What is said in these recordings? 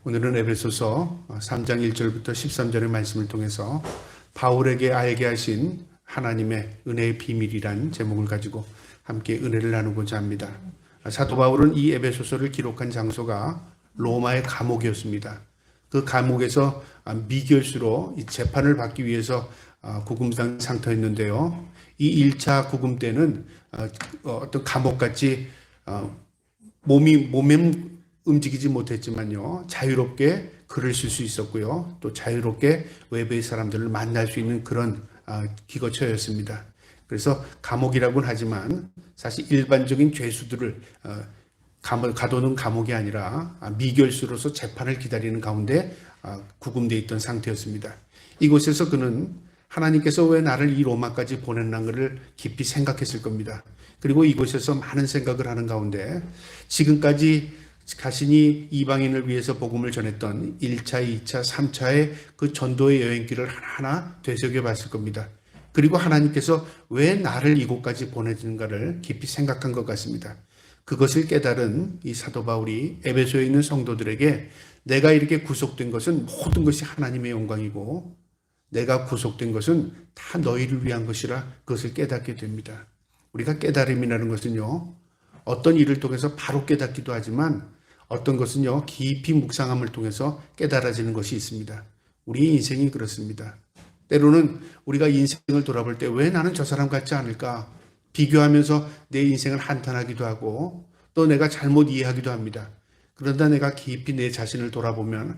오늘은 에베소서 3장 1절부터 13절의 말씀을 통해서 바울에게 알게 하신 하나님의 은혜의 비밀이란 제목을 가지고 함께 은혜를 나누고자 합니다. 사도 바울은 이 에베소서를 기록한 장소가 로마의 감옥이었습니다. 그 감옥에서 미결수로 이 재판을 받기 위해서 구금 상태였는데요. 이 1차 구금 때는 어떤 감옥같이 몸에 움직이지 못했지만요, 자유롭게 글을 쓸 수 있었고요, 또 자유롭게 외부의 사람들을 만날 수 있는 그런 기거처였습니다. 그래서 감옥이라고는 하지만 사실 일반적인 죄수들을 가두는 감옥이 아니라 미결수로서 재판을 기다리는 가운데 구금되어 있던 상태였습니다. 이곳에서 그는 하나님께서 왜 나를 이 로마까지 보냈는가를 깊이 생각했을 겁니다. 그리고 이곳에서 많은 생각을 하는 가운데 지금까지 자신이 이방인을 위해서 복음을 전했던 1차, 2차, 3차의 그 전도의 여행길을 하나하나 되새겨 봤을 겁니다. 그리고 하나님께서 왜 나를 이곳까지 보내는가를 깊이 생각한 것 같습니다. 그것을 깨달은 이 사도 바울이 에베소에 있는 성도들에게 내가 이렇게 구속된 것은 모든 것이 하나님의 영광이고 내가 구속된 것은 다 너희를 위한 것이라 그것을 깨닫게 됩니다. 우리가 깨달음이라는 것은요, 어떤 일을 통해서 바로 깨닫기도 하지만 어떤 것은요, 깊이 묵상함을 통해서 깨달아지는 것이 있습니다. 우리의 인생이 그렇습니다. 때로는 우리가 인생을 돌아볼 때 왜 나는 저 사람 같지 않을까 비교하면서 내 인생을 한탄하기도 하고 또 내가 잘못 이해하기도 합니다. 그러다 내가 깊이 내 자신을 돌아보면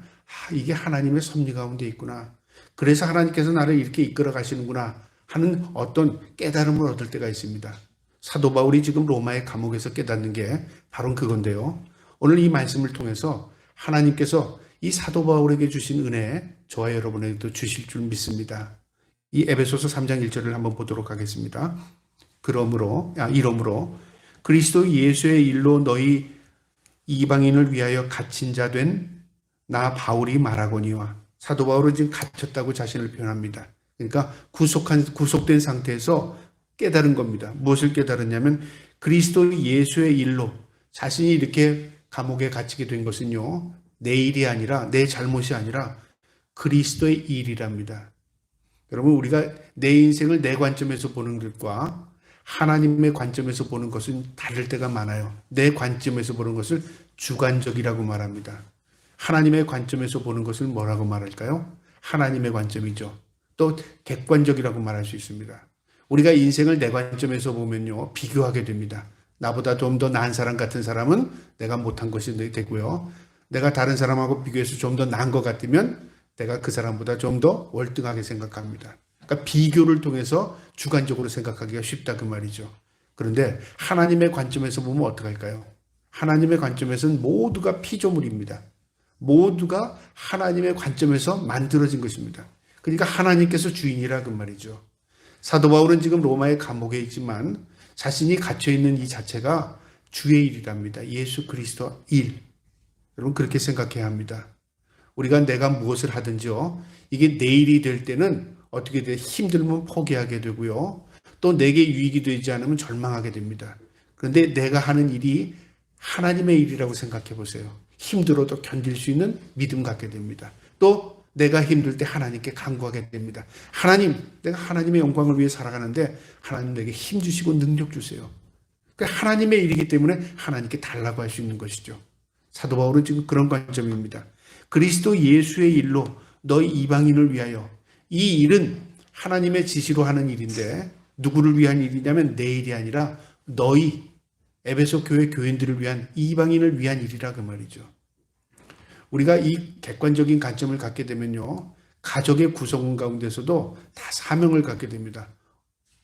이게 하나님의 섭리 가운데 있구나. 그래서 하나님께서 나를 이렇게 이끌어 가시는구나 하는 어떤 깨달음을 얻을 때가 있습니다. 사도 바울이 지금 로마의 감옥에서 깨닫는 게 바로 그건데요. 오늘 이 말씀을 통해서 하나님께서 이 사도 바울에게 주신 은혜 저와 여러분에게도 주실 줄 믿습니다. 이 에베소서 3장 1절을 한번 보도록 하겠습니다. 이러므로 그리스도 예수의 일로 너희 이방인을 위하여 갇힌 자 된 나 바울이 말하거니와. 사도 바울은 지금 갇혔다고 자신을 표현합니다. 그러니까 구속된 상태에서 깨달은 겁니다. 무엇을 깨달았냐면 그리스도 예수의 일로 자신이 이렇게 감옥에 갇히게 된 것은요, 내 일이 아니라 내 잘못이 아니라 그리스도의 일이랍니다. 여러분, 우리가 내 인생을 내 관점에서 보는 것과 하나님의 관점에서 보는 것은 다를 때가 많아요. 내 관점에서 보는 것을 주관적이라고 말합니다. 하나님의 관점에서 보는 것을 뭐라고 말할까요? 하나님의 관점이죠. 또 객관적이라고 말할 수 있습니다. 우리가 인생을 내 관점에서 보면요, 비교하게 됩니다. 나보다 좀 더 나은 사람 같은 사람은 내가 못한 것이 되고요. 내가 다른 사람하고 비교해서 좀 더 나은 것 같으면 내가 그 사람보다 좀 더 월등하게 생각합니다. 그러니까 비교를 통해서 주관적으로 생각하기가 쉽다 그 말이죠. 그런데 하나님의 관점에서 보면 어떡할까요? 하나님의 관점에서는 모두가 피조물입니다. 모두가 하나님의 관점에서 만들어진 것입니다. 그러니까 하나님께서 주인이라 그 말이죠. 사도 바울은 지금 로마의 감옥에 있지만 자신이 갇혀있는 이 자체가 주의 일이랍니다. 예수 그리스도 일. 여러분, 그렇게 생각해야 합니다. 우리가 내가 무엇을 하든지요, 이게 내 일이 될 때는 어떻게 돼? 힘들면 포기하게 되고요, 또 내게 유익이 되지 않으면 절망하게 됩니다. 그런데 내가 하는 일이 하나님의 일이라고 생각해 보세요. 힘들어도 견딜 수 있는 믿음 갖게 됩니다. 또 내가 힘들 때 하나님께 간구하게 됩니다. 하나님, 내가 하나님의 영광을 위해 살아가는데 하나님 내게 힘 주시고 능력 주세요. 하나님의 일이기 때문에 하나님께 달라고 할 수 있는 것이죠. 사도 바울은 지금 그런 관점입니다. 그리스도 예수의 일로 너희 이방인을 위하여. 이 일은 하나님의 지시로 하는 일인데 누구를 위한 일이냐면 내 일이 아니라 너희 에베소 교회 교인들을 위한, 이방인을 위한 일이라 그 말이죠. 우리가 이 객관적인 관점을 갖게 되면요, 가족의 구성 가운데서도 다 사명을 갖게 됩니다.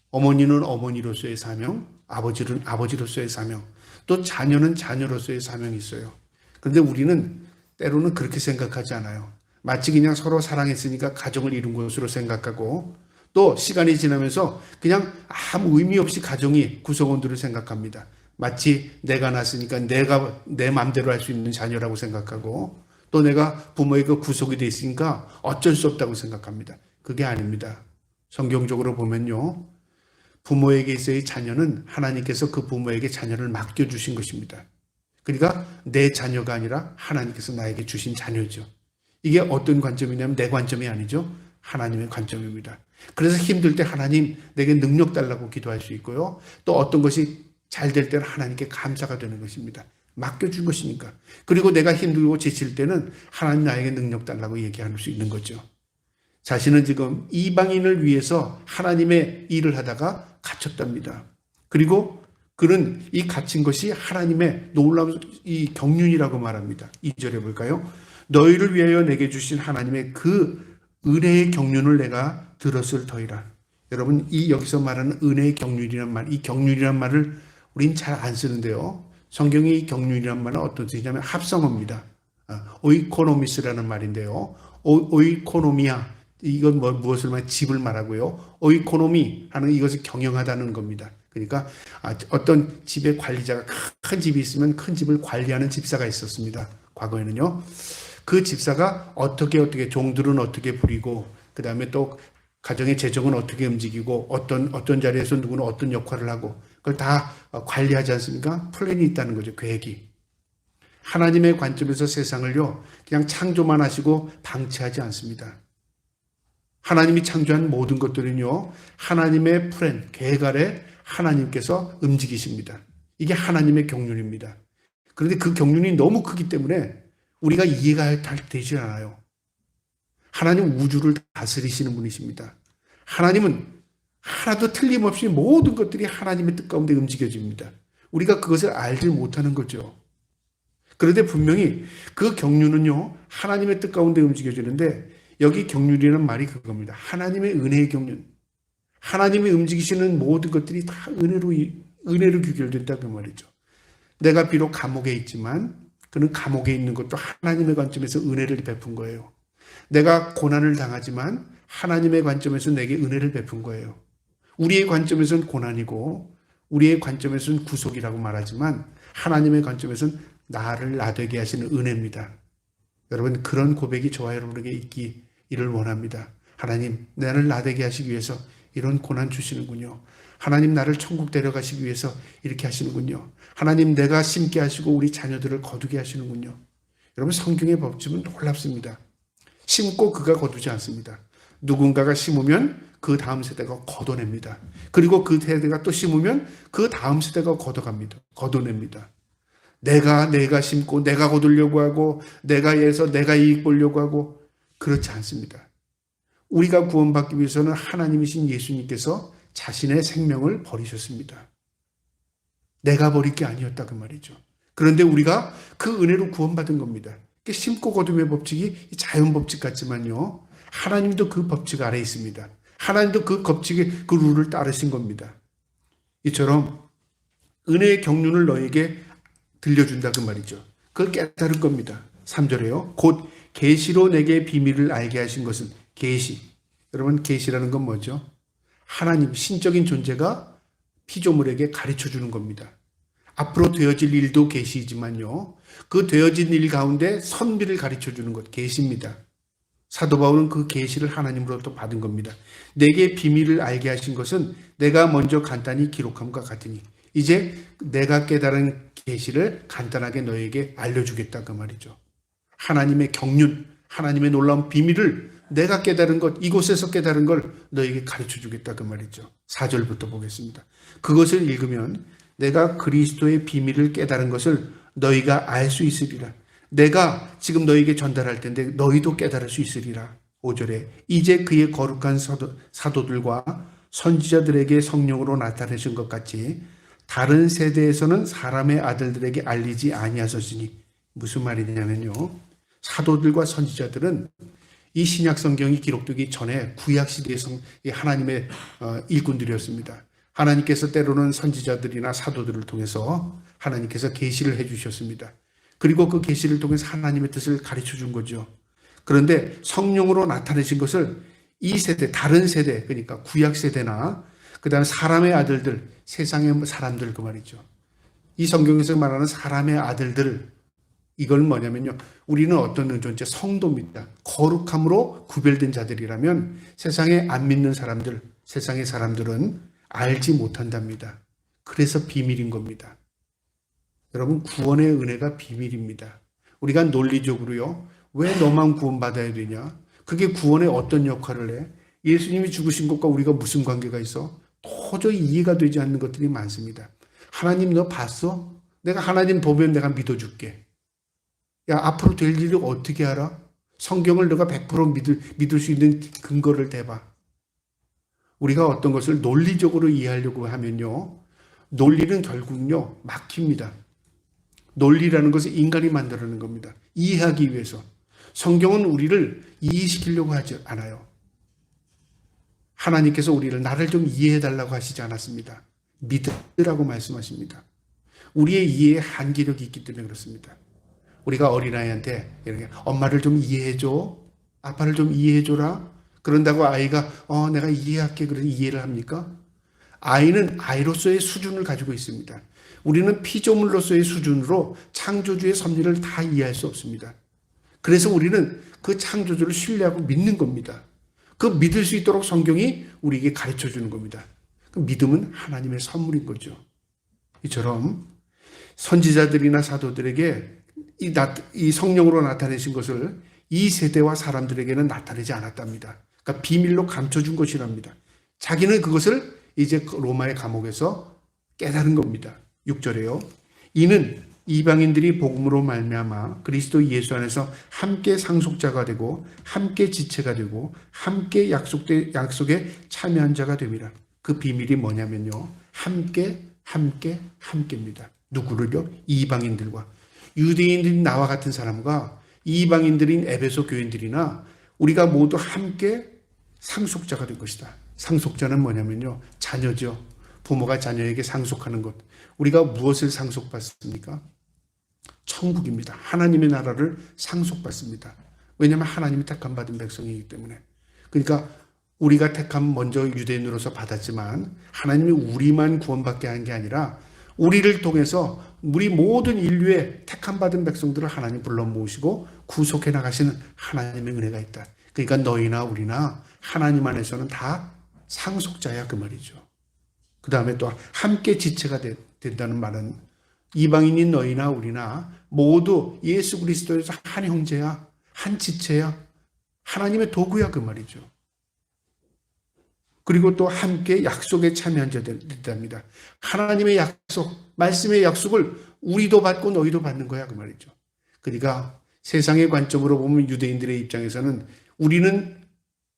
어머니는 어머니로서의 사명, 아버지는 아버지로서의 사명, 또 자녀는 자녀로서의 사명이 있어요. 그런데 우리는 때로는 그렇게 생각하지 않아요. 마치 그냥 서로 사랑했으니까 가정을 이룬 것으로 생각하고, 또 시간이 지나면서 그냥 아무 의미 없이 가정이 구성원들을 생각합니다. 마치 내가 낳았으니까 내가 내 마음대로 할 수 있는 자녀라고 생각하고, 또 내가 부모에게 구속이 돼 있으니까 어쩔 수 없다고 생각합니다. 그게 아닙니다. 성경적으로 보면요, 부모에게 있어의 자녀는 하나님께서 그 부모에게 자녀를 맡겨주신 것입니다. 그러니까 내 자녀가 아니라 하나님께서 나에게 주신 자녀죠. 이게 어떤 관점이냐면 내 관점이 아니죠. 하나님의 관점입니다. 그래서 힘들 때 하나님 내게 능력 달라고 기도할 수 있고요. 또 어떤 것이 잘 될 때는 하나님께 감사가 되는 것입니다. 맡겨준 것이니까. 그리고 내가 힘들고 지칠 때는 하나님 나에게 능력 달라고 얘기할 수 있는 거죠. 자신은 지금 이방인을 위해서 하나님의 일을 하다가 갇혔답니다. 그리고 그는 이 갇힌 것이 하나님의 놀라운 이 경륜이라고 말합니다. 2절에 볼까요? 너희를 위하여 내게 주신 하나님의 그 은혜의 경륜을 내가 들었을 터이라. 여러분, 이 여기서 말하는 은혜의 경륜이란 말, 이 경륜이란 말을 우린 잘 안 쓰는데요. 성경이 이 경륜이란 말은 어떤 뜻이냐면 합성어입니다. 오이코노미스라는 말인데요. 오이코노미아, 이건 무엇을 말해? 집을 말하고요. 오이코노미 하는 이것을 경영하다는 겁니다. 그러니까 어떤 집의 관리자가 큰 집이 있으면 큰 집을 관리하는 집사가 있었습니다. 과거에는요. 그 집사가 어떻게 종들은 어떻게 부리고 그 다음에 또 가정의 재정은 어떻게 움직이고 어떤 자리에서 누구는 어떤 역할을 하고 그걸 다 관리하지 않습니까? 플랜이 있다는 거죠. 계획이. 하나님의 관점에서 세상을요. 그냥 창조만 하시고 방치하지 않습니다. 하나님이 창조한 모든 것들은요. 하나님의 플랜, 계획 아래 하나님께서 움직이십니다. 이게 하나님의 경륜입니다. 그런데 그 경륜이 너무 크기 때문에 우리가 이해가 되지 않아요. 하나님 우주를 다스리시는 분이십니다. 하나님은 하나도 틀림없이 모든 것들이 하나님의 뜻 가운데 움직여집니다. 우리가 그것을 알지 못하는 거죠. 그런데 분명히 그 경륜은요. 하나님의 뜻 가운데 움직여지는데 여기 경륜이라는 말이 그겁니다. 하나님의 은혜의 경륜. 하나님이 움직이시는 모든 것들이 다 은혜로 귀결된다 그 말이죠. 내가 비록 감옥에 있지만 그는 감옥에 있는 것도 하나님의 관점에서 은혜를 베푼 거예요. 내가 고난을 당하지만 하나님의 관점에서 내게 은혜를 베푼 거예요. 우리의 관점에서는 고난이고 우리의 관점에서는 구속이라고 말하지만 하나님의 관점에서는 나를 나되게 하시는 은혜입니다. 여러분 그런 고백이 저와 여러분에게 있기를 원합니다. 하나님 나를 나되게 하시기 위해서 이런 고난 주시는군요. 하나님 나를 천국 데려가시기 위해서 이렇게 하시는군요. 하나님 내가 심게 하시고 우리 자녀들을 거두게 하시는군요. 여러분 성경의 법칙은 놀랍습니다. 심고 그가 거두지 않습니다. 누군가가 심으면 그 다음 세대가 걷어냅니다. 그리고 그 세대가 또 심으면 그 다음 세대가 걷어냅니다. 내가 심고 내가 거두려고 하고 내가 해서 내가 이익 보려고 하고 그렇지 않습니다. 우리가 구원받기 위해서는 하나님이신 예수님께서 자신의 생명을 버리셨습니다. 내가 버릴 게 아니었다 그 말이죠. 그런데 우리가 그 은혜로 구원받은 겁니다. 심고 거둠의 법칙이 자연 법칙 같지만요. 하나님도 그 법칙 아래 있습니다. 하나님도 그 법칙의 그 룰을 따르신 겁니다. 이처럼 은혜의 경륜을 너에게 들려준다 그 말이죠. 그걸 깨달은 겁니다. 3절에요. 곧 계시로 내게 비밀을 알게 하신 것은 계시. 여러분 계시라는 건 뭐죠? 하나님 신적인 존재가 피조물에게 가르쳐 주는 겁니다. 앞으로 되어질 일도 계시지만요. 그 되어진 일 가운데 선비를 가르쳐 주는 것 계시입니다. 사도 바울은 그 계시를 하나님으로부터 받은 겁니다. 내게 비밀을 알게 하신 것은 내가 먼저 간단히 기록함과 같으니 이제 내가 깨달은 계시를 간단하게 너에게 알려주겠다 그 말이죠. 하나님의 경륜, 하나님의 놀라운 비밀을 내가 깨달은 것, 이곳에서 깨달은 걸 너에게 가르쳐 주겠다 그 말이죠. 4절부터 보겠습니다. 그것을 읽으면 내가 그리스도의 비밀을 깨달은 것을 너희가 알 수 있으리라. 내가 지금 너희에게 전달할 텐데 너희도 깨달을 수 있으리라. 5절에 이제 그의 거룩한 사도들과 선지자들에게 성령으로 나타내신 것 같이 다른 세대에서는 사람의 아들들에게 알리지 아니하셨으니 무슨 말이냐면요. 사도들과 선지자들은 이 신약 성경이 기록되기 전에 구약 시대의 하나님의 일꾼들이었습니다. 하나님께서 때로는 선지자들이나 사도들을 통해서 하나님께서 계시를 해주셨습니다. 그리고 그 계시를 통해서 하나님의 뜻을 가르쳐 준 거죠. 그런데 성령으로 나타내신 것을 이 세대, 다른 세대, 그러니까 구약 세대나 그 다음에 사람의 아들들, 세상의 사람들 그 말이죠. 이 성경에서 말하는 사람의 아들들, 이걸 뭐냐면요. 우리는 어떤 존재? 성도입니다. 거룩함으로 구별된 자들이라면 세상에 안 믿는 사람들, 세상의 사람들은 알지 못한답니다. 그래서 비밀인 겁니다. 여러분, 구원의 은혜가 비밀입니다. 우리가 논리적으로요, 왜 너만 구원받아야 되냐? 그게 구원에 어떤 역할을 해? 예수님이 죽으신 것과 우리가 무슨 관계가 있어? 도저히 이해가 되지 않는 것들이 많습니다. 하나님 너 봤어? 내가 하나님 보면 내가 믿어줄게. 야, 앞으로 될 일을 어떻게 알아? 성경을 너가 100% 믿을 수 있는 근거를 대봐. 우리가 어떤 것을 논리적으로 이해하려고 하면요, 논리는 결국은요, 막힙니다. 논리라는 것은 인간이 만들어낸 겁니다. 이해하기 위해서. 성경은 우리를 이해시키려고 하지 않아요. 하나님께서 우리를 나를 좀 이해해달라고 하시지 않았습니다. 믿으라고 말씀하십니다. 우리의 이해에 한계력이 있기 때문에 그렇습니다. 우리가 어린아이한테 이렇게 엄마를 좀 이해해줘, 아빠를 좀 이해해줘라, 그런다고 아이가 내가 이해할게, 그래서 이해를 합니까? 아이는 아이로서의 수준을 가지고 있습니다. 우리는 피조물로서의 수준으로 창조주의 섭리를 다 이해할 수 없습니다. 그래서 우리는 그 창조주를 신뢰하고 믿는 겁니다. 그 믿을 수 있도록 성경이 우리에게 가르쳐 주는 겁니다. 그 믿음은 하나님의 선물인 거죠. 이처럼 선지자들이나 사도들에게 이 성령으로 나타내신 것을 이 세대와 사람들에게는 나타내지 않았답니다. 그러니까 비밀로 감춰준 것이랍니다. 자기는 그것을 이제 로마의 감옥에서 깨달은 겁니다. 6절에요. 이는 이방인들이 복음으로 말미암아 그리스도 예수 안에서 함께 상속자가 되고 함께 지체가 되고 함께 약속에 참여한 자가 됨이라. 그 비밀이 뭐냐면요, 함께입니다. 누구를요? 이방인들과. 유대인들인 나와 같은 사람과 이방인들인 에베소 교인들이나 우리가 모두 함께 상속자가 된 것이다. 상속자는 뭐냐면요, 자녀죠. 부모가 자녀에게 상속하는 것. 우리가 무엇을 상속받습니까? 천국입니다. 하나님의 나라를 상속받습니다. 왜냐하면 하나님이 택함 받은 백성이기 때문에. 그러니까 우리가 택함 먼저 유대인으로서 받았지만 하나님이 우리만 구원받게 한 게 아니라 우리를 통해서 우리 모든 인류의 택함 받은 백성들을 하나님 불러 모으시고 구속해 나가시는 하나님의 은혜가 있다. 그러니까 너희나 우리나 하나님 안에서는 다 상속자야, 그 말이죠. 그 다음에 또 함께 지체가 된다는 말은 이방인인 너희나 우리나 모두 예수 그리스도에서 한 형제야, 한 지체야, 하나님의 도구야, 그 말이죠. 그리고 또 함께 약속에 참여한 자들입니다. 하나님의 약속, 말씀의 약속을 우리도 받고 너희도 받는 거야, 그 말이죠. 그러니까 세상의 관점으로 보면 유대인들의 입장에서는 우리는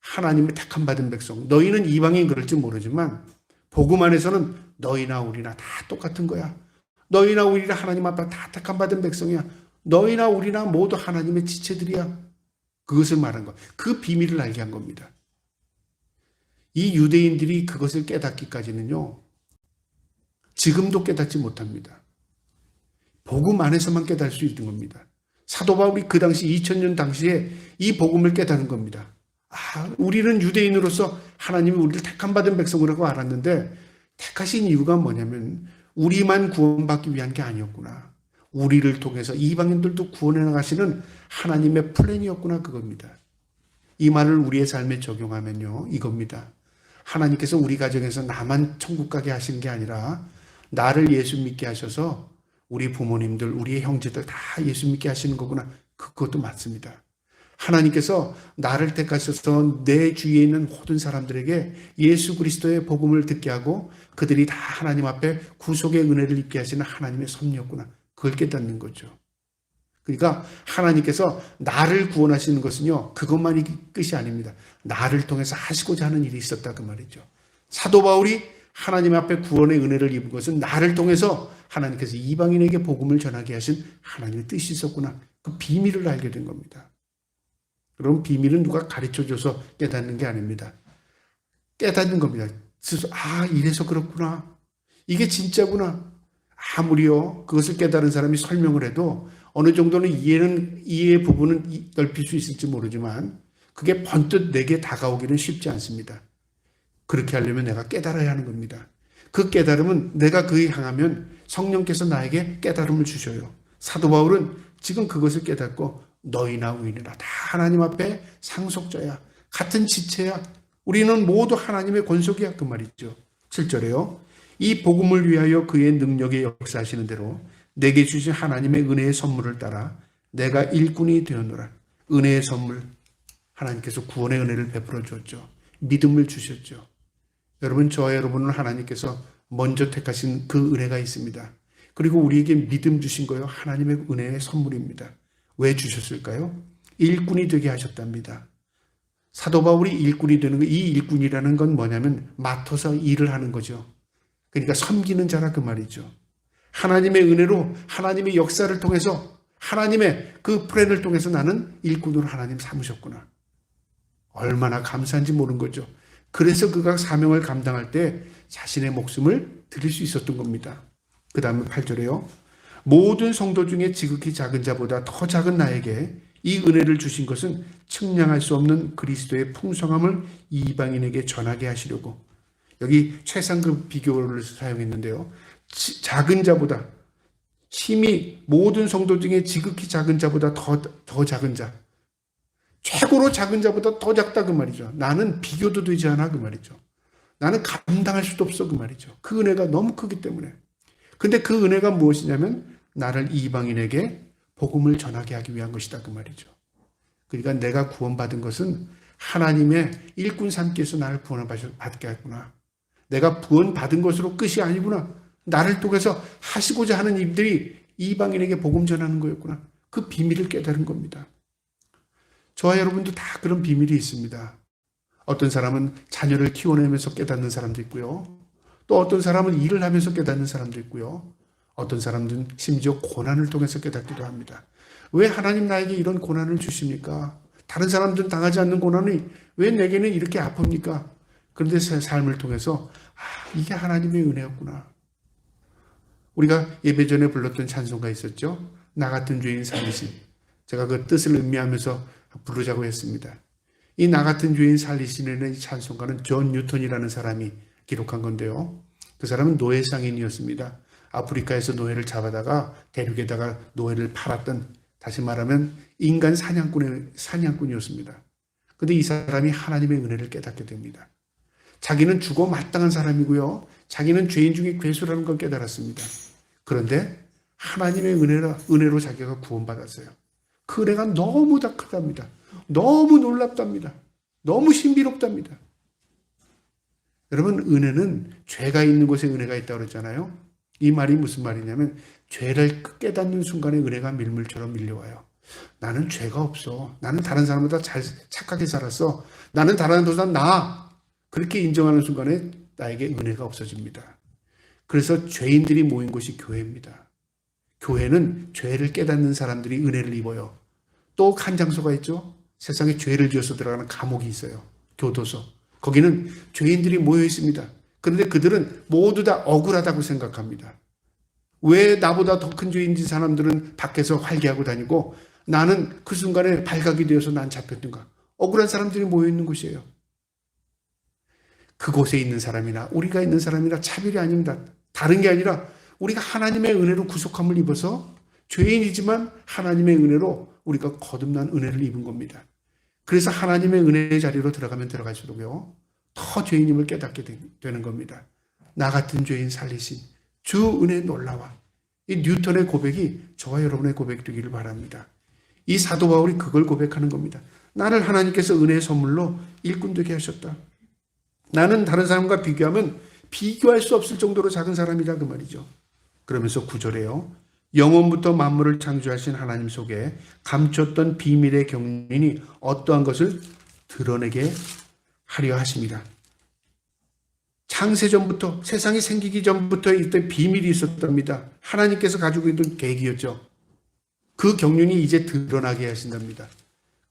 하나님의 택함 받은 백성, 너희는 이방인 그럴지 모르지만 복음 안에서는 너희나 우리나 다 똑같은 거야. 너희나 우리나 하나님 앞에 다 택함 받은 백성이야. 너희나 우리나 모두 하나님의 지체들이야. 그것을 말한 거. 그 비밀을 알게 한 겁니다. 이 유대인들이 그것을 깨닫기까지는요, 지금도 깨닫지 못합니다. 복음 안에서만 깨달을 수 있는 겁니다. 사도 바울이 그 당시 2000년 당시에 이 복음을 깨닫는 겁니다. 우리는 유대인으로서 하나님이 우리를 택함 받은 백성이라고 알았는데 택하신 이유가 뭐냐면 우리만 구원받기 위한 게 아니었구나. 우리를 통해서 이방인들도 구원해 나가시는 하나님의 플랜이었구나, 그겁니다. 이 말을 우리의 삶에 적용하면요, 이겁니다. 하나님께서 우리 가정에서 나만 천국 가게 하시는 게 아니라 나를 예수 믿게 하셔서 우리 부모님들, 우리의 형제들 다 예수 믿게 하시는 거구나. 그것도 맞습니다. 하나님께서 나를 택하셔서 내 주위에 있는 모든 사람들에게 예수 그리스도의 복음을 듣게 하고 그들이 다 하나님 앞에 구속의 은혜를 입게 하시는 하나님의 섭리였구나. 그걸 깨닫는 거죠. 그러니까 하나님께서 나를 구원하시는 것은요, 그것만이 끝이 아닙니다. 나를 통해서 하시고자 하는 일이 있었다, 그 말이죠. 사도 바울이 하나님 앞에 구원의 은혜를 입은 것은 나를 통해서 하나님께서 이방인에게 복음을 전하게 하신 하나님의 뜻이 있었구나. 그 비밀을 알게 된 겁니다. 그럼 비밀은 누가 가르쳐줘서 깨닫는 게 아닙니다. 깨닫는 겁니다. 스스로, 이래서 그렇구나. 이게 진짜구나. 아무리요, 그것을 깨달은 사람이 설명을 해도 어느 정도는 이해의 부분은 넓힐 수 있을지 모르지만 그게 번뜩 내게 다가오기는 쉽지 않습니다. 그렇게 하려면 내가 깨달아야 하는 겁니다. 그 깨달음은 내가 그에 향하면 성령께서 나에게 깨달음을 주셔요. 사도 바울은 지금 그것을 깨닫고 너희나 우리나 다 하나님 앞에 상속자야. 같은 지체야. 우리는 모두 하나님의 권속이야. 그 말이죠. 7절에요. 이 복음을 위하여 그의 능력에 역사하시는 대로 내게 주신 하나님의 은혜의 선물을 따라 내가 일꾼이 되었노라. 은혜의 선물, 하나님께서 구원의 은혜를 베풀어 주었죠. 믿음을 주셨죠. 여러분, 저와 여러분은 하나님께서 먼저 택하신 그 은혜가 있습니다. 그리고 우리에게 믿음 주신 거요, 하나님의 은혜의 선물입니다. 왜 주셨을까요? 일꾼이 되게 하셨답니다. 사도 바울이 일꾼이 되는 거, 이 일꾼이라는 건 뭐냐면 맡아서 일을 하는 거죠. 그러니까 섬기는 자라 그 말이죠. 하나님의 은혜로, 하나님의 역사를 통해서, 하나님의 그 플랜을 통해서 나는 일꾼으로 하나님 삼으셨구나. 얼마나 감사한지 모르는 거죠. 그래서 그가 사명을 감당할 때 자신의 목숨을 드릴 수 있었던 겁니다. 그 다음에 8절에요. 모든 성도 중에 지극히 작은 자보다 더 작은 나에게 이 은혜를 주신 것은 측량할 수 없는 그리스도의 풍성함을 이방인에게 전하게 하시려고. 여기 최상급 비교를 사용했는데요. 작은 자보다, 심히 모든 성도 중에 지극히 작은 자보다 더 작은 자, 최고로 작은 자보다 더 작다 그 말이죠. 나는 비교도 되지 않아 그 말이죠. 나는 감당할 수도 없어 그 말이죠. 그 은혜가 너무 크기 때문에. 근데 그 은혜가 무엇이냐면 나를 이방인에게 복음을 전하게 하기 위한 것이다 그 말이죠. 그러니까 내가 구원받은 것은 하나님의 일꾼 삼기에서 나를 구원받게 했구나. 내가 구원받은 것으로 끝이 아니구나. 나를 통해서 하시고자 하는 일들이 이방인에게 복음 전하는 거였구나. 그 비밀을 깨달은 겁니다. 저와 여러분도 다 그런 비밀이 있습니다. 어떤 사람은 자녀를 키워내면서 깨닫는 사람도 있고요. 또 어떤 사람은 일을 하면서 깨닫는 사람도 있고요. 어떤 사람들은 심지어 고난을 통해서 깨닫기도 합니다. 왜 하나님 나에게 이런 고난을 주십니까? 다른 사람들은 당하지 않는 고난이 왜 내게는 이렇게 아픕니까? 그런데 제 삶을 통해서 이게 하나님의 은혜였구나. 우리가 예배 전에 불렀던 찬송가 있었죠. 나 같은 죄인 살리신. 제가 그 뜻을 음미하면서 부르자고 했습니다. 이 나 같은 죄인 살리신에는 이 찬송가는 존 뉴턴이라는 사람이 기록한 건데요. 그 사람은 노예 상인이었습니다. 아프리카에서 노예를 잡아다가 대륙에다가 노예를 팔았던, 다시 말하면 인간 사냥꾼이었습니다. 그런데 이 사람이 하나님의 은혜를 깨닫게 됩니다. 자기는 죽어 마땅한 사람이고요. 자기는 죄인 중에 괴수라는 걸 깨달았습니다. 그런데 하나님의 은혜로 자기가 구원받았어요. 그 은혜가 너무 다 크답니다. 너무 놀랍답니다. 너무 신비롭답니다. 여러분, 은혜는 죄가 있는 곳에 은혜가 있다고 그랬잖아요. 이 말이 무슨 말이냐면 죄를 깨닫는 순간에 은혜가 밀물처럼 밀려와요. 나는 죄가 없어. 나는 다른 사람보다 착하게 살았어. 나는 다른 사람보다 나아. 그렇게 인정하는 순간에 나에게 은혜가 없어집니다. 그래서 죄인들이 모인 곳이 교회입니다. 교회는 죄를 깨닫는 사람들이 은혜를 입어요. 또 한 장소가 있죠. 세상에 죄를 지어서 들어가는 감옥이 있어요. 교도소. 거기는 죄인들이 모여 있습니다. 그런데 그들은 모두 다 억울하다고 생각합니다. 왜 나보다 더 큰 죄인인 사람들은 밖에서 활개하고 다니고 나는 그 순간에 발각이 되어서 난 잡혔던가. 억울한 사람들이 모여 있는 곳이에요. 그곳에 있는 사람이나 우리가 있는 사람이나 차별이 아닙니다. 다른 게 아니라 우리가 하나님의 은혜로 구속함을 입어서 죄인이지만 하나님의 은혜로 우리가 거듭난 은혜를 입은 겁니다. 그래서 하나님의 은혜의 자리로 들어가면 들어갈수록요, 더 죄인임을 깨닫게 되는 겁니다. 나 같은 죄인 살리신 주 은혜 놀라와. 이 뉴턴의 고백이 저와 여러분의 고백 되기를 바랍니다. 이 사도 바울이 그걸 고백하는 겁니다. 나를 하나님께서 은혜의 선물로 일꾼 되게 하셨다. 나는 다른 사람과 비교하면 비교할 수 없을 정도로 작은 사람이다 그 말이죠. 그러면서 9절에요. 영원부터 만물을 창조하신 하나님 속에 감췄던 비밀의 경륜이 어떠한 것을 드러내게 하려 하십니다. 창세전부터, 세상이 생기기 전부터 이때 비밀이 있었답니다. 하나님께서 가지고 있던 계획이었죠. 그 경륜이 이제 드러나게 하신답니다.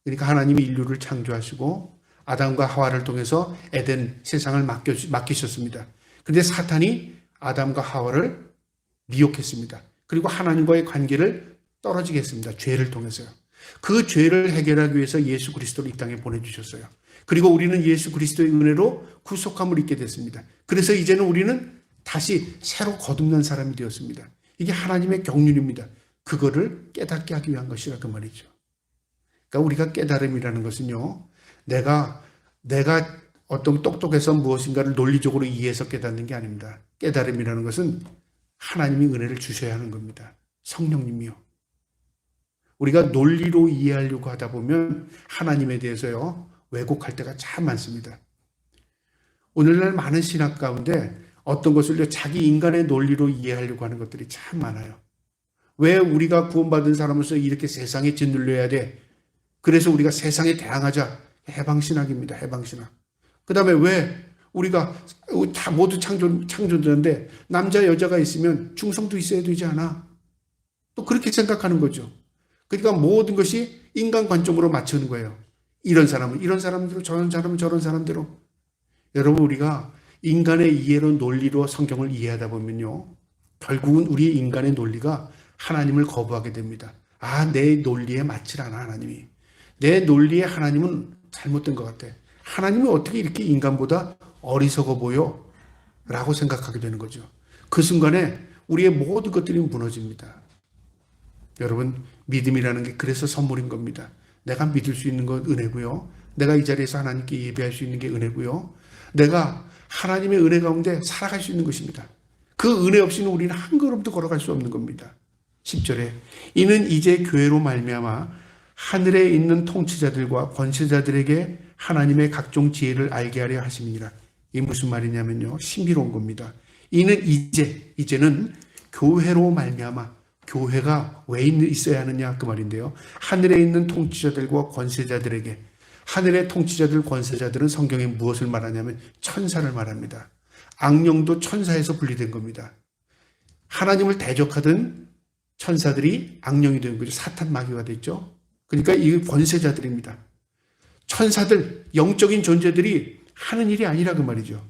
그러니까 하나님이 인류를 창조하시고 아담과 하와를 통해서 에덴 세상을 맡기셨습니다. 그런데 사탄이 아담과 하와를 미혹했습니다. 그리고 하나님과의 관계를 떨어지게 했습니다. 죄를 통해서요. 그 죄를 해결하기 위해서 예수 그리스도를 이 땅에 보내주셨어요. 그리고 우리는 예수 그리스도의 은혜로 구속함을 입게 됐습니다. 그래서 이제는 우리는 다시 새로 거듭난 사람이 되었습니다. 이게 하나님의 경륜입니다. 그거를 깨닫게 하기 위한 것이라 그 말이죠. 그러니까 우리가 깨달음이라는 것은요, 내가 어떤 똑똑해서 무엇인가를 논리적으로 이해해서 깨닫는 게 아닙니다. 깨달음이라는 것은 하나님이 은혜를 주셔야 하는 겁니다. 성령님이요. 우리가 논리로 이해하려고 하다 보면 하나님에 대해서요, 왜곡할 때가 참 많습니다. 오늘날 많은 신학 가운데 어떤 것을 자기 인간의 논리로 이해하려고 하는 것들이 참 많아요. 왜 우리가 구원받은 사람으로서 이렇게 세상에 짓눌려야 돼? 그래서 우리가 세상에 대항하자. 해방신학입니다. 해방신학. 그 다음에 왜 우리가 다 모두 창조자인데 남자 여자가 있으면 중성도 있어야 되지 않아? 또 그렇게 생각하는 거죠. 그러니까 모든 것이 인간 관점으로 맞추는 거예요. 이런 사람은 이런 사람대로, 저런 사람은 저런 사람대로. 여러분, 우리가 인간의 이해로 논리로 성경을 이해하다 보면요, 결국은 우리의 인간의 논리가 하나님을 거부하게 됩니다. 내 논리에 맞질 않아, 하나님이. 내 논리에 하나님은 잘못된 것 같아. 하나님은 어떻게 이렇게 인간보다 어리석어 보여? 라고 생각하게 되는 거죠. 그 순간에 우리의 모든 것들이 무너집니다. 여러분, 믿음이라는 게 그래서 선물인 겁니다. 내가 믿을 수 있는 건 은혜고요. 내가 이 자리에서 하나님께 예배할 수 있는 게 은혜고요. 내가 하나님의 은혜 가운데 살아갈 수 있는 것입니다. 그 은혜 없이는 우리는 한 걸음도 걸어갈 수 없는 겁니다. 10절에 이는 이제 교회로 말미암아 하늘에 있는 통치자들과 권세자들에게 하나님의 각종 지혜를 알게 하려 하심이니라. 이게 무슨 말이냐면요, 신비로운 겁니다. 이는 이제는 교회로 말미암아, 교회가 왜 있어야 하느냐 그 말인데요. 하늘에 있는 통치자들과 권세자들에게, 하늘의 통치자들, 권세자들은 성경에 무엇을 말하냐면 천사를 말합니다. 악령도 천사에서 분리된 겁니다. 하나님을 대적하던 천사들이 악령이 된 거죠. 사탄 마귀가 됐죠. 그러니까 이 권세자들입니다. 천사들, 영적인 존재들이 하는 일이 아니라 그 말이죠.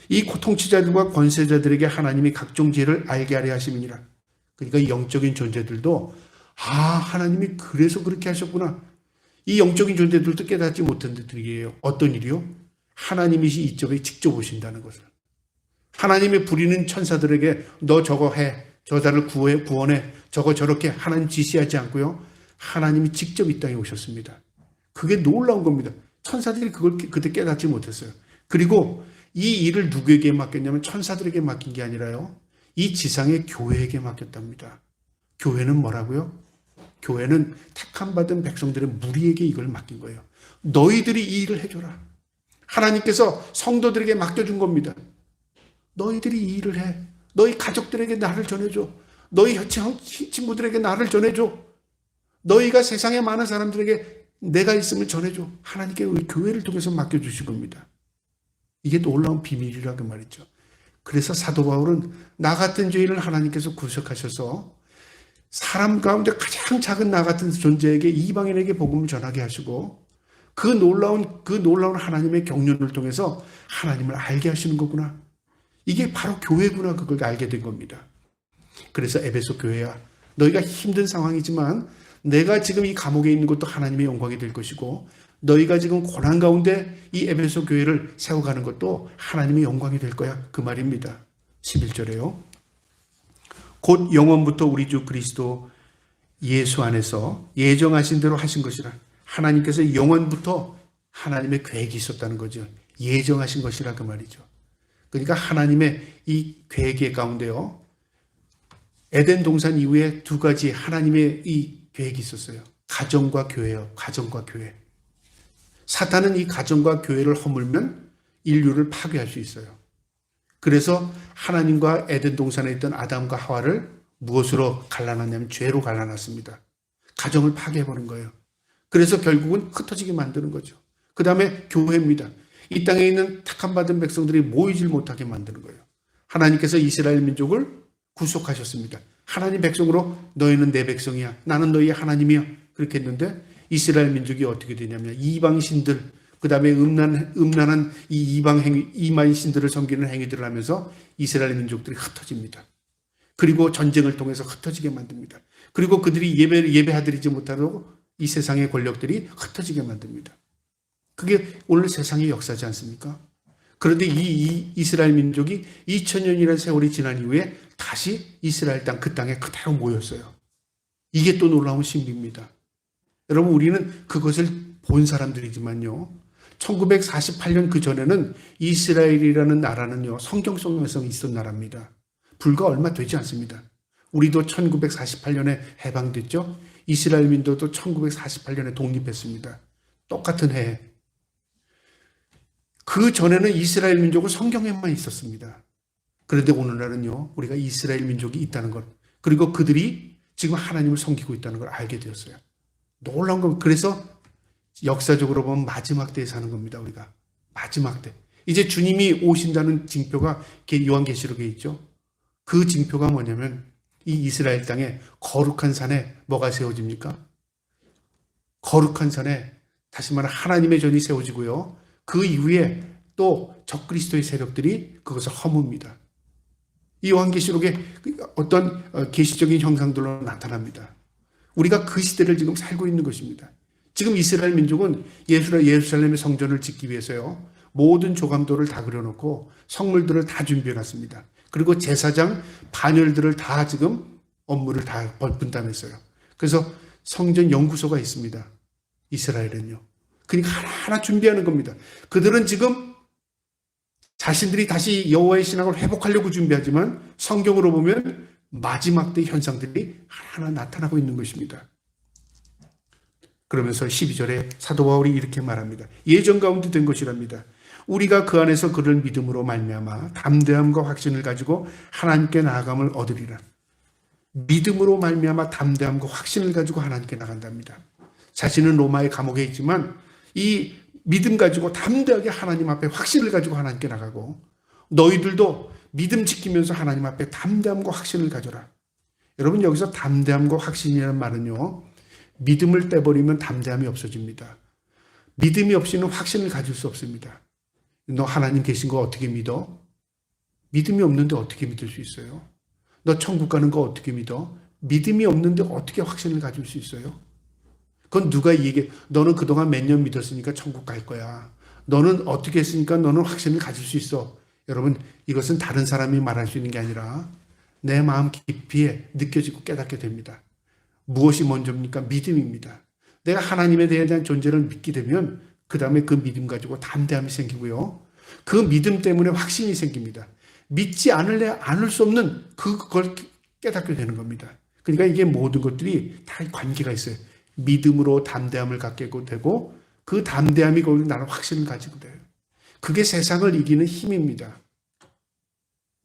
이 통치자들과 권세자들에게 하나님이 각종 지혜를 알게 하려 하심이니라. 그러니까 영적인 존재들도 하나님이 그래서 그렇게 하셨구나. 이 영적인 존재들도 깨닫지 못한 들이에요. 어떤 일이요? 하나님이 이쪽에 직접 오신다는 것을. 하나님이 부리는 천사들에게 너 저거 해, 저자를 구원해, 저거 저렇게 하나님 지시하지 않고요. 하나님이 직접 이 땅에 오셨습니다. 그게 놀라운 겁니다. 천사들이 그걸 그때 깨닫지 못했어요. 그리고 이 일을 누구에게 맡겼냐면 천사들에게 맡긴 게 아니라요, 이 지상의 교회에게 맡겼답니다. 교회는 뭐라고요? 교회는 택함 받은 백성들의 무리에게 이걸 맡긴 거예요. 너희들이 이 일을 해줘라. 하나님께서 성도들에게 맡겨준 겁니다. 너희들이 이 일을 해. 너희 가족들에게 나를 전해줘. 너희 친구들에게 나를 전해줘. 너희가 세상에 많은 사람들에게 내가 있음을 전해줘. 하나님께 교회를 통해서 맡겨주신 겁니다. 이게 놀라운 비밀이라 그 말이죠. 그래서 사도 바울은 나 같은 죄인을 하나님께서 구속하셔서 사람 가운데 가장 작은 나 같은 존재에게, 이방인에게 복음을 전하게 하시고 그 놀라운 하나님의 경륜을 통해서 하나님을 알게 하시는 거구나. 이게 바로 교회구나. 그걸 알게 된 겁니다. 그래서 에베소 교회야, 너희가 힘든 상황이지만 내가 지금 이 감옥에 있는 것도 하나님의 영광이 될 것이고, 너희가 지금 고난 가운데 이 에베소 교회를 세워가는 것도 하나님의 영광이 될 거야. 그 말입니다. 11절에요. 곧 영원부터 우리 주 그리스도 예수 안에서 예정하신 대로 하신 것이라. 하나님께서 영원부터 하나님의 계획이 있었다는 거죠. 예정하신 것이라 그 말이죠. 그러니까 하나님의 이 계획의 가운데요, 에덴 동산 이후에 두 가지 하나님의 이 계획이 있었어요. 가정과 교회요. 가정과 교회. 사탄은 이 가정과 교회를 허물면 인류를 파괴할 수 있어요. 그래서 하나님과 에덴 동산에 있던 아담과 하와를 무엇으로 갈라놨냐면 죄로 갈라놨습니다. 가정을 파괴해버린 거예요. 그래서 결국은 흩어지게 만드는 거죠. 그 다음에 교회입니다. 이 땅에 있는 택함받은 백성들이 모이질 못하게 만드는 거예요. 하나님께서 이스라엘 민족을 구속하셨습니다. 하나님 백성으로 너희는 내 백성이야. 나는 너희의 하나님이야. 그렇게 했는데 이스라엘 민족이 어떻게 되냐면 이방신들, 그 다음에 음란한 이 이방신들을 섬기는 행위들을 하면서 이스라엘 민족들이 흩어집니다. 그리고 전쟁을 통해서 흩어지게 만듭니다. 그리고 그들이 예배하드리지 못하도록 이 세상의 권력들이 흩어지게 만듭니다. 그게 오늘 세상의 역사지 않습니까? 그런데 이 이스라엘 민족이 2000년이라는 세월이 지난 이후에 다시 이스라엘 땅, 그 땅에 그대로 모였어요. 이게 또 놀라운 신비입니다. 여러분, 우리는 그것을 본 사람들이지만요, 1948년 그 전에는 이스라엘이라는 나라는요, 성경 속에서 있었던 나라입니다. 불과 얼마 되지 않습니다. 우리도 1948년에 해방됐죠. 이스라엘 민족도 1948년에 독립했습니다. 똑같은 해에. 그 전에는 이스라엘 민족은 성경에만 있었습니다. 그런데 오늘날은요, 우리가 이스라엘 민족이 있다는 것, 그리고 그들이 지금 하나님을 섬기고 있다는 걸 알게 되었어요. 놀라운 건, 그래서 역사적으로 보면 마지막 때에 사는 겁니다, 우리가. 마지막 때. 이제 주님이 오신다는 징표가 요한계시록에 있죠. 그 징표가 뭐냐면, 이 이스라엘 땅에 거룩한 산에 뭐가 세워집니까? 거룩한 산에 다시 말해 하나님의 전이 세워지고요. 그 이후에 또 적그리스도의 세력들이 그것을 허뭅니다. 이 요한계시록에 어떤 계시적인 형상들로 나타납니다. 우리가 그 시대를 지금 살고 있는 것입니다. 지금 이스라엘 민족은 예루살렘의 성전을 짓기 위해서요, 모든 조감도를 다 그려놓고 성물들을 다 준비해놨습니다. 그리고 제사장, 반열들을 다 지금 업무를 다 분담했어요. 그래서 성전 연구소가 있습니다. 이스라엘은요. 그러니까 하나하나 준비하는 겁니다. 그들은 지금 자신들이 다시 여호와의 신앙을 회복하려고 준비하지만 성경으로 보면 마지막 때 현상들이 하나하나 나타나고 있는 것입니다. 그러면서 12절에 사도 바울이 이렇게 말합니다. 예전 가운데 된 것이랍니다. 우리가 그 안에서 그를 믿음으로 말미암아 담대함과 확신을 가지고 하나님께 나아감을 얻으리라. 믿음으로 말미암아 담대함과 확신을 가지고 하나님께 나간답니다. 자신은 로마의 감옥에 있지만 이 믿음 가지고 담대하게 하나님 앞에 확신을 가지고 하나님께 나가고, 너희들도 믿음 지키면서 하나님 앞에 담대함과 확신을 가져라. 여러분, 여기서 담대함과 확신이라는 말은요, 믿음을 떼버리면 담대함이 없어집니다. 믿음이 없이는 확신을 가질 수 없습니다. 너 하나님 계신 거 어떻게 믿어? 믿음이 없는데 어떻게 믿을 수 있어요? 너 천국 가는 거 어떻게 믿어? 믿음이 없는데 어떻게 확신을 가질 수 있어요? 그건 누가 얘기해? 너는 그동안 몇 년 믿었으니까 천국 갈 거야. 너는 어떻게 했으니까 너는 확신을 가질 수 있어. 여러분, 이것은 다른 사람이 말할 수 있는 게 아니라 내 마음 깊이에 느껴지고 깨닫게 됩니다. 무엇이 먼저입니까? 믿음입니다. 내가 하나님에 대한 존재를 믿게 되면 그 다음에 그 믿음 가지고 담대함이 생기고요. 그 믿음 때문에 확신이 생깁니다. 믿지 않을 수 없는 그걸 깨닫게 되는 겁니다. 그러니까 이게 모든 것들이 다 관계가 있어요. 믿음으로 담대함을 갖게 되고 그 담대함이 거기서 나는 확신을 가지고 돼요. 그게 세상을 이기는 힘입니다.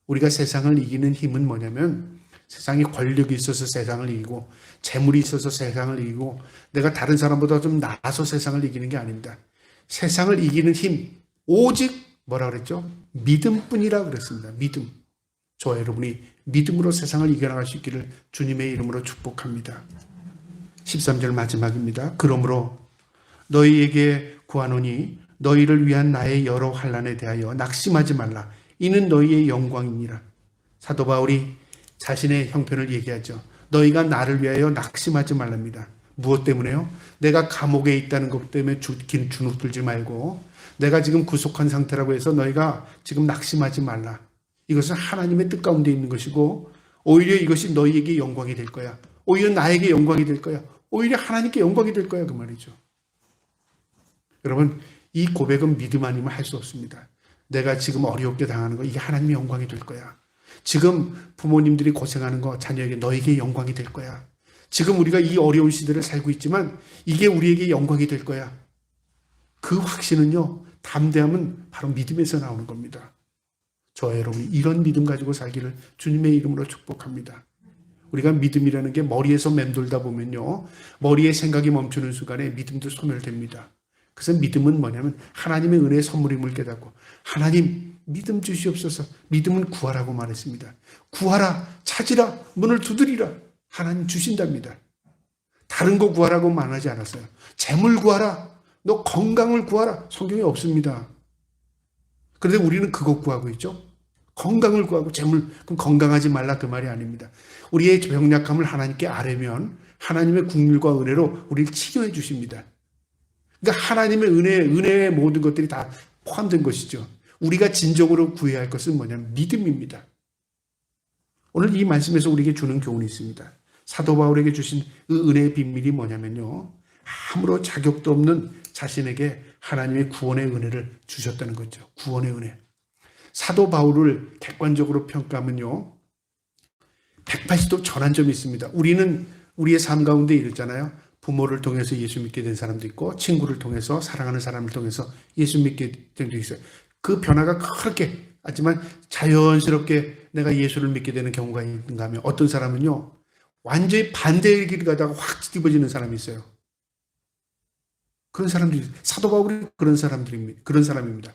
우리가 세상을 이기는 힘은 뭐냐면 세상에 권력이 있어서 세상을 이기고 재물이 있어서 세상을 이기고 내가 다른 사람보다 좀 나아서 세상을 이기는 게 아닙니다. 세상을 이기는 힘, 오직 뭐라 그랬죠? 믿음뿐이라 그랬습니다. 믿음. 저와 여러분이 믿음으로 세상을 이겨나갈 수 있기를 주님의 이름으로 축복합니다. 13절 마지막입니다. 그러므로 너희에게 구하노니 너희를 위한 나의 여러 환난에 대하여 낙심하지 말라. 이는 너희의 영광이니라. 사도 바울이 자신의 형편을 얘기하죠. 너희가 나를 위하여 낙심하지 말랍니다. 무엇 때문에요? 내가 감옥에 있다는 것 때문에 주눅들지 말고 내가 지금 구속한 상태라고 해서 너희가 지금 낙심하지 말라. 이것은 하나님의 뜻 가운데 있는 것이고 오히려 이것이 너희에게 영광이 될 거야. 오히려 나에게 영광이 될 거야. 오히려 하나님께 영광이 될 거야. 그 말이죠. 여러분, 이 고백은 믿음 아니면 할 수 없습니다. 내가 지금 어렵게 당하는 거 이게 하나님의 영광이 될 거야. 지금 부모님들이 고생하는 거 자녀에게 너에게 영광이 될 거야. 지금 우리가 이 어려운 시대를 살고 있지만 이게 우리에게 영광이 될 거야. 그 확신은요, 담대함은 바로 믿음에서 나오는 겁니다. 저와 여러분이 이런 믿음 가지고 살기를 주님의 이름으로 축복합니다. 우리가 믿음이라는 게 머리에서 맴돌다 보면요, 머리에 생각이 멈추는 순간에 믿음도 소멸됩니다. 그래서 믿음은 뭐냐면 하나님의 은혜의 선물임을 깨닫고 하나님 믿음 주시옵소서. 믿음은 구하라고 말했습니다. 구하라, 찾으라, 문을 두드리라. 하나님 주신답니다. 다른 거 구하라고 말하지 않았어요. 재물 구하라, 너 건강을 구하라. 성경에 없습니다. 그런데 우리는 그거 구하고 있죠. 건강을 구하고 재물, 그럼 건강하지 말라 그 말이 아닙니다. 우리의 병약함을 하나님께 아뢰면 하나님의 국률과 은혜로 우리를 치료해 주십니다. 그러니까 하나님의 은혜의 모든 것들이 다 포함된 것이죠. 우리가 진정으로 구해야 할 것은 뭐냐면 믿음입니다. 오늘 이 말씀에서 우리에게 주는 교훈이 있습니다. 사도 바울에게 주신 그 은혜의 비밀이 뭐냐면요, 아무런 자격도 없는 자신에게 하나님의 구원의 은혜를 주셨다는 거죠. 구원의 은혜. 사도 바울을 객관적으로 평가하면요, 180도 전환 점이 있습니다. 우리는 우리의 삶 가운데 이랬잖아요. 부모를 통해서 예수 믿게 된 사람도 있고 친구를 통해서 사랑하는 사람을 통해서 예수 믿게 된 적이 있어요. 그 변화가 그렇게 하지만 자연스럽게 내가 예수를 믿게 되는 경우가 있는가 하면 어떤 사람은요. 완전히 반대의 길을 가다가 확 뒤집어지는 사람이 있어요. 그런 사람들이 사도 바울이 그런 사람입니다.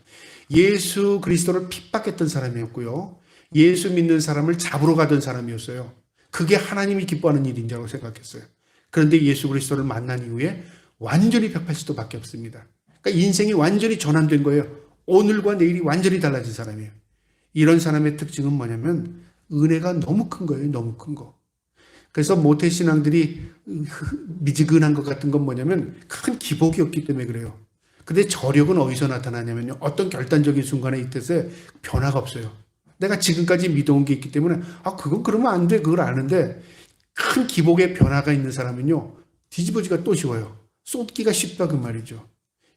예수 그리스도를 핍박했던 사람이었고요. 예수 믿는 사람을 잡으러 가던 사람이었어요. 그게 하나님이 기뻐하는 일인 줄 생각했어요. 그런데 예수 그리스도를 만난 이후에 완전히 180도 밖에 없습니다. 그러니까 인생이 완전히 전환된 거예요. 오늘과 내일이 완전히 달라진 사람이에요. 이런 사람의 특징은 뭐냐면 은혜가 너무 큰 거예요. 너무 큰 거. 그래서 모태신앙들이 미지근한 것 같은 건 뭐냐면 큰 기복이 없기 때문에 그래요. 근데 저력은 어디서 나타나냐면요. 어떤 결단적인 순간에 이때서 변화가 없어요. 내가 지금까지 믿어온 게 있기 때문에 그건 그러면 안 돼. 그걸 아는데 큰 기복의 변화가 있는 사람은요. 뒤집어지기가 또 쉬워요. 쏟기가 쉽다 그 말이죠.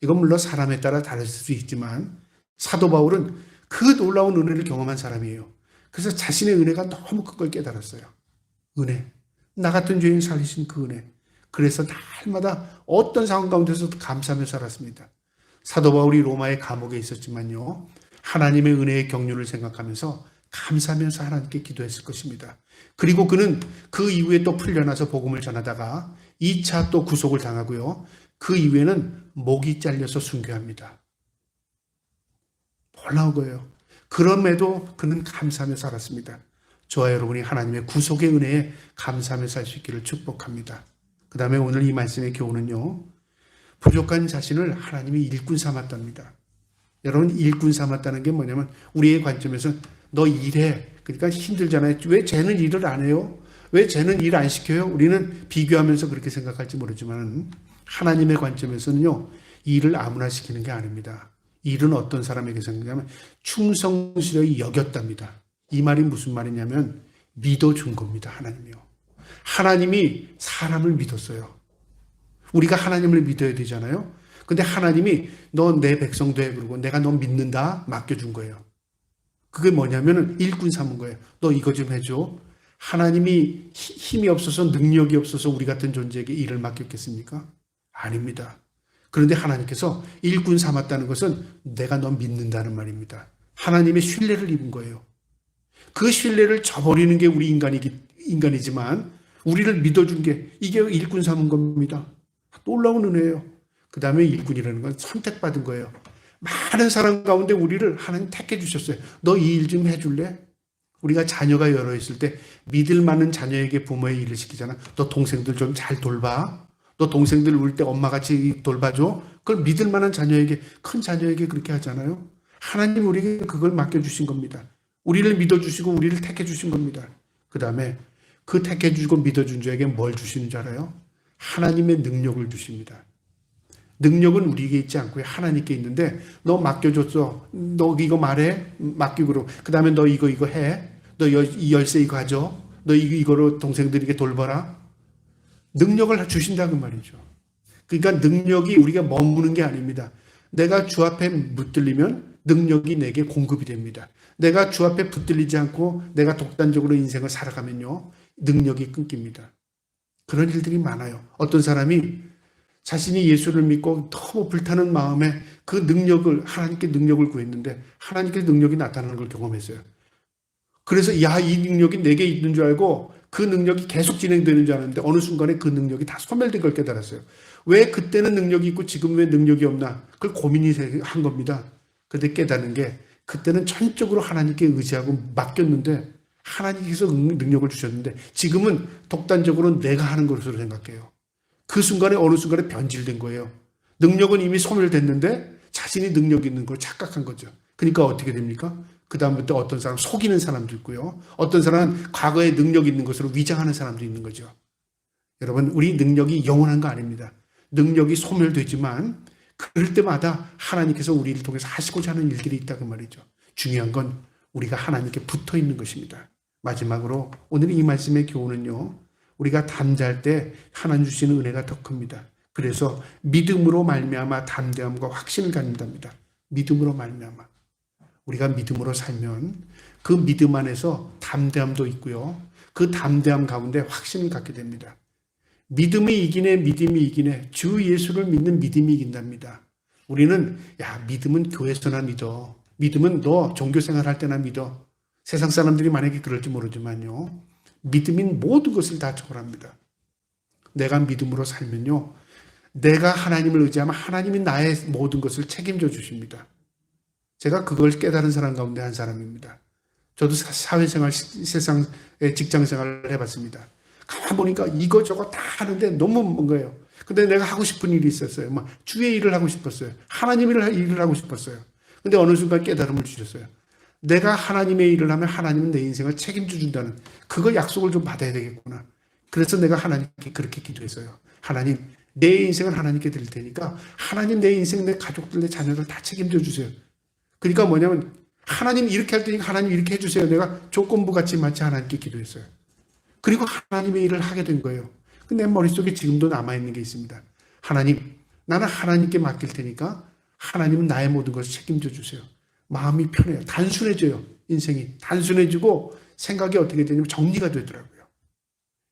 이건 물론 사람에 따라 다를 수 있지만 사도 바울은 그 놀라운 은혜를 경험한 사람이에요. 그래서 자신의 은혜가 너무 큰 걸 깨달았어요. 은혜. 나 같은 죄인 살리신 그 은혜. 그래서 날마다 어떤 상황 가운데서도 감사하며 살았습니다. 사도 바울이 로마의 감옥에 있었지만요. 하나님의 은혜의 경륜을 생각하면서 감사하면서 하나님께 기도했을 것입니다. 그리고 그는 그 이후에 또 풀려나서 복음을 전하다가 2차 또 구속을 당하고요. 그 이후에는 목이 잘려서 순교합니다. 놀라운 거예요. 그럼에도 그는 감사하며 살았습니다. 저와 여러분이 하나님의 구속의 은혜에 감사하며 살 수 있기를 축복합니다. 그 다음에 오늘 이 말씀의 교훈은요. 부족한 자신을 하나님이 일꾼 삼았답니다. 여러분 일꾼 삼았다는 게 뭐냐면 우리의 관점에서 너 일해. 그러니까 힘들잖아요. 왜 쟤는 일을 안 해요? 왜 쟤는 일 안 시켜요? 우리는 비교하면서 그렇게 생각할지 모르지만 하나님의 관점에서는요. 일을 아무나 시키는 게 아닙니다. 일은 어떤 사람에게 생각하면 충성스레 여겼답니다. 이 말이 무슨 말이냐면 믿어준 겁니다. 하나님이요. 하나님이 사람을 믿었어요. 우리가 하나님을 믿어야 되잖아요. 근데 하나님이 너 내 백성 돼 그러고 내가 너 믿는다 맡겨준 거예요. 그게 뭐냐면 일꾼 삼은 거예요. 너 이거 좀 해줘. 하나님이 힘이 없어서 능력이 없어서 우리 같은 존재에게 일을 맡겼겠습니까? 아닙니다. 그런데 하나님께서 일꾼 삼았다는 것은 내가 너 믿는다는 말입니다. 하나님의 신뢰를 입은 거예요. 그 신뢰를 저버리는 게 우리 인간이지만 우리를 믿어준 게 이게 일꾼 삼은 겁니다. 놀라운 은혜예요. 그 다음에 일꾼이라는 건 선택받은 거예요. 많은 사람 가운데 우리를 하나님 택해 주셨어요. 너 이 일 좀 해줄래? 우리가 자녀가 여러 있을 때 믿을 만한 자녀에게 부모의 일을 시키잖아. 너 동생들 좀 잘 돌봐. 너 동생들 울 때 엄마같이 돌봐줘. 그걸 믿을 만한 자녀에게, 큰 자녀에게 그렇게 하잖아요. 하나님 우리에게 그걸 맡겨주신 겁니다. 우리를 믿어주시고 우리를 택해 주신 겁니다. 그 다음에 그 택해 주고 믿어준 자에게 뭘 주시는 줄 알아요? 하나님의 능력을 주십니다. 능력은 우리에게 있지 않고요. 하나님께 있는데 너 맡겨줬어. 너 이거 말해. 맡기고 그 다음에 너 이거 해. 너 이 열쇠 이거 가져. 너 이거로 동생들에게 돌봐라. 능력을 주신다 그 말이죠. 그러니까 능력이 우리가 머무는 게 아닙니다. 내가 주 앞에 붙들리면 능력이 내게 공급이 됩니다. 내가 주 앞에 붙들리지 않고 내가 독단적으로 인생을 살아가면요. 능력이 끊깁니다. 그런 일들이 많아요. 어떤 사람이 자신이 예수를 믿고 너무 불타는 마음에 그 능력을 하나님께 능력을 구했는데 하나님께 능력이 나타나는 걸 경험했어요. 그래서 이 능력이 내게 있는 줄 알고 그 능력이 계속 진행되는 줄 알았는데 어느 순간에 그 능력이 다 소멸된 걸 깨달았어요. 왜 그때는 능력이 있고 지금 왜 능력이 없나? 그걸 고민이 한 겁니다. 근데 깨닫는 게 그때는 전적으로 하나님께 의지하고 맡겼는데 하나님께서 능력을 주셨는데 지금은 독단적으로 내가 하는 것으로 생각해요. 그 순간에 어느 순간에 변질된 거예요. 능력은 이미 소멸됐는데 자신이 능력 있는 걸 착각한 거죠. 그러니까 어떻게 됩니까? 그 다음부터 어떤 사람 속이는 사람도 있고요. 어떤 사람은 과거에 능력 있는 것으로 위장하는 사람도 있는 거죠. 여러분 우리 능력이 영원한 거 아닙니다. 능력이 소멸되지만 그럴 때마다 하나님께서 우리를 통해서 하시고자 하는 일들이 있다고 말이죠. 중요한 건 우리가 하나님께 붙어 있는 것입니다. 마지막으로 오늘 이 말씀의 교훈은요. 우리가 담대할 때 하나님 주시는 은혜가 더 큽니다. 그래서 믿음으로 말미암아 담대함과 확신을 갖는답니다. 믿음으로 말미암아. 우리가 믿음으로 살면 그 믿음 안에서 담대함도 있고요. 그 담대함 가운데 확신을 갖게 됩니다. 믿음이 이기네, 믿음이 이기네. 주 예수를 믿는 믿음이 이긴답니다. 우리는 믿음은 교회에서나 믿어. 믿음은 너 종교생활 할 때나 믿어. 세상 사람들이 만약에 그럴지 모르지만요. 믿음인 모든 것을 다 초월합니다. 내가 믿음으로 살면요. 내가 하나님을 의지하면 하나님이 나의 모든 것을 책임져 주십니다. 제가 그걸 깨달은 사람 가운데 한 사람입니다. 저도 사회생활, 세상의 직장생활을 해봤습니다. 가만 보니까 이거저거 다 하는데 너무 먼 거예요. 근데 내가 하고 싶은 일이 있었어요. 막 주의 일을 하고 싶었어요. 하나님 일을 하고 싶었어요. 근데 어느 순간 깨달음을 주셨어요. 내가 하나님의 일을 하면 하나님은 내 인생을 책임져 준다는 그거 약속을 좀 받아야 되겠구나. 그래서 내가 하나님께 그렇게 기도했어요. 하나님, 내 인생을 하나님께 드릴 테니까 하나님 내 인생, 내 가족들, 내 자녀들 다 책임져 주세요. 그러니까 뭐냐면 하나님 이렇게 할 테니까 하나님 이렇게 해주세요. 내가 조건부 같이 마치 하나님께 기도했어요. 그리고 하나님의 일을 하게 된 거예요. 근데 내 머릿속에 지금도 남아있는 게 있습니다. 하나님, 나는 하나님께 맡길 테니까 하나님은 나의 모든 것을 책임져 주세요. 마음이 편해요. 단순해져요. 인생이 단순해지고 생각이 어떻게 되냐면 정리가 되더라고요.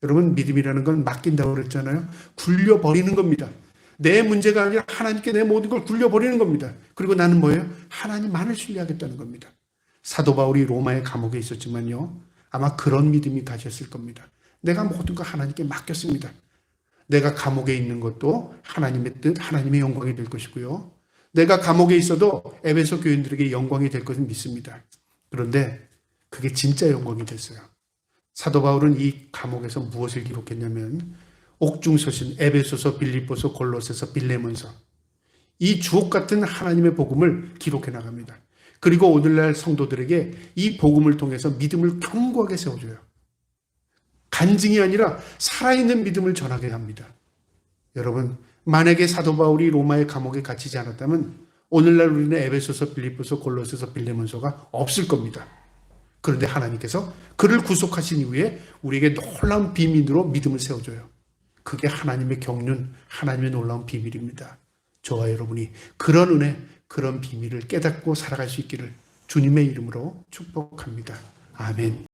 여러분, 믿음이라는 건 맡긴다고 그랬잖아요. 굴려버리는 겁니다. 내 문제가 아니라 하나님께 내 모든 걸 굴려버리는 겁니다. 그리고 나는 뭐예요? 하나님만을 신뢰하겠다는 겁니다. 사도 바울이 로마의 감옥에 있었지만요. 아마 그런 믿음이 가졌을 겁니다. 내가 모든 걸 하나님께 맡겼습니다. 내가 감옥에 있는 것도 하나님의 뜻, 하나님의 영광이 될 것이고요. 내가 감옥에 있어도 에베소 교인들에게 영광이 될 것을 믿습니다. 그런데 그게 진짜 영광이 됐어요. 사도 바울은 이 감옥에서 무엇을 기록했냐면 옥중서신, 에베소서, 빌립보서, 골로새서, 빌레몬서 이 주옥 같은 하나님의 복음을 기록해 나갑니다. 그리고 오늘날 성도들에게 이 복음을 통해서 믿음을 견고하게 세워줘요. 간증이 아니라 살아있는 믿음을 전하게 합니다. 여러분, 만약에 사도 바울이 로마의 감옥에 갇히지 않았다면 오늘날 우리는 에베소서, 빌립보서, 골로새서, 빌레몬서가 없을 겁니다. 그런데 하나님께서 그를 구속하신 이후에 우리에게 놀라운 비밀으로 믿음을 세워줘요. 그게 하나님의 경륜, 하나님의 놀라운 비밀입니다. 저와 여러분이 그런 은혜, 그런 비밀을 깨닫고 살아갈 수 있기를 주님의 이름으로 축복합니다. 아멘.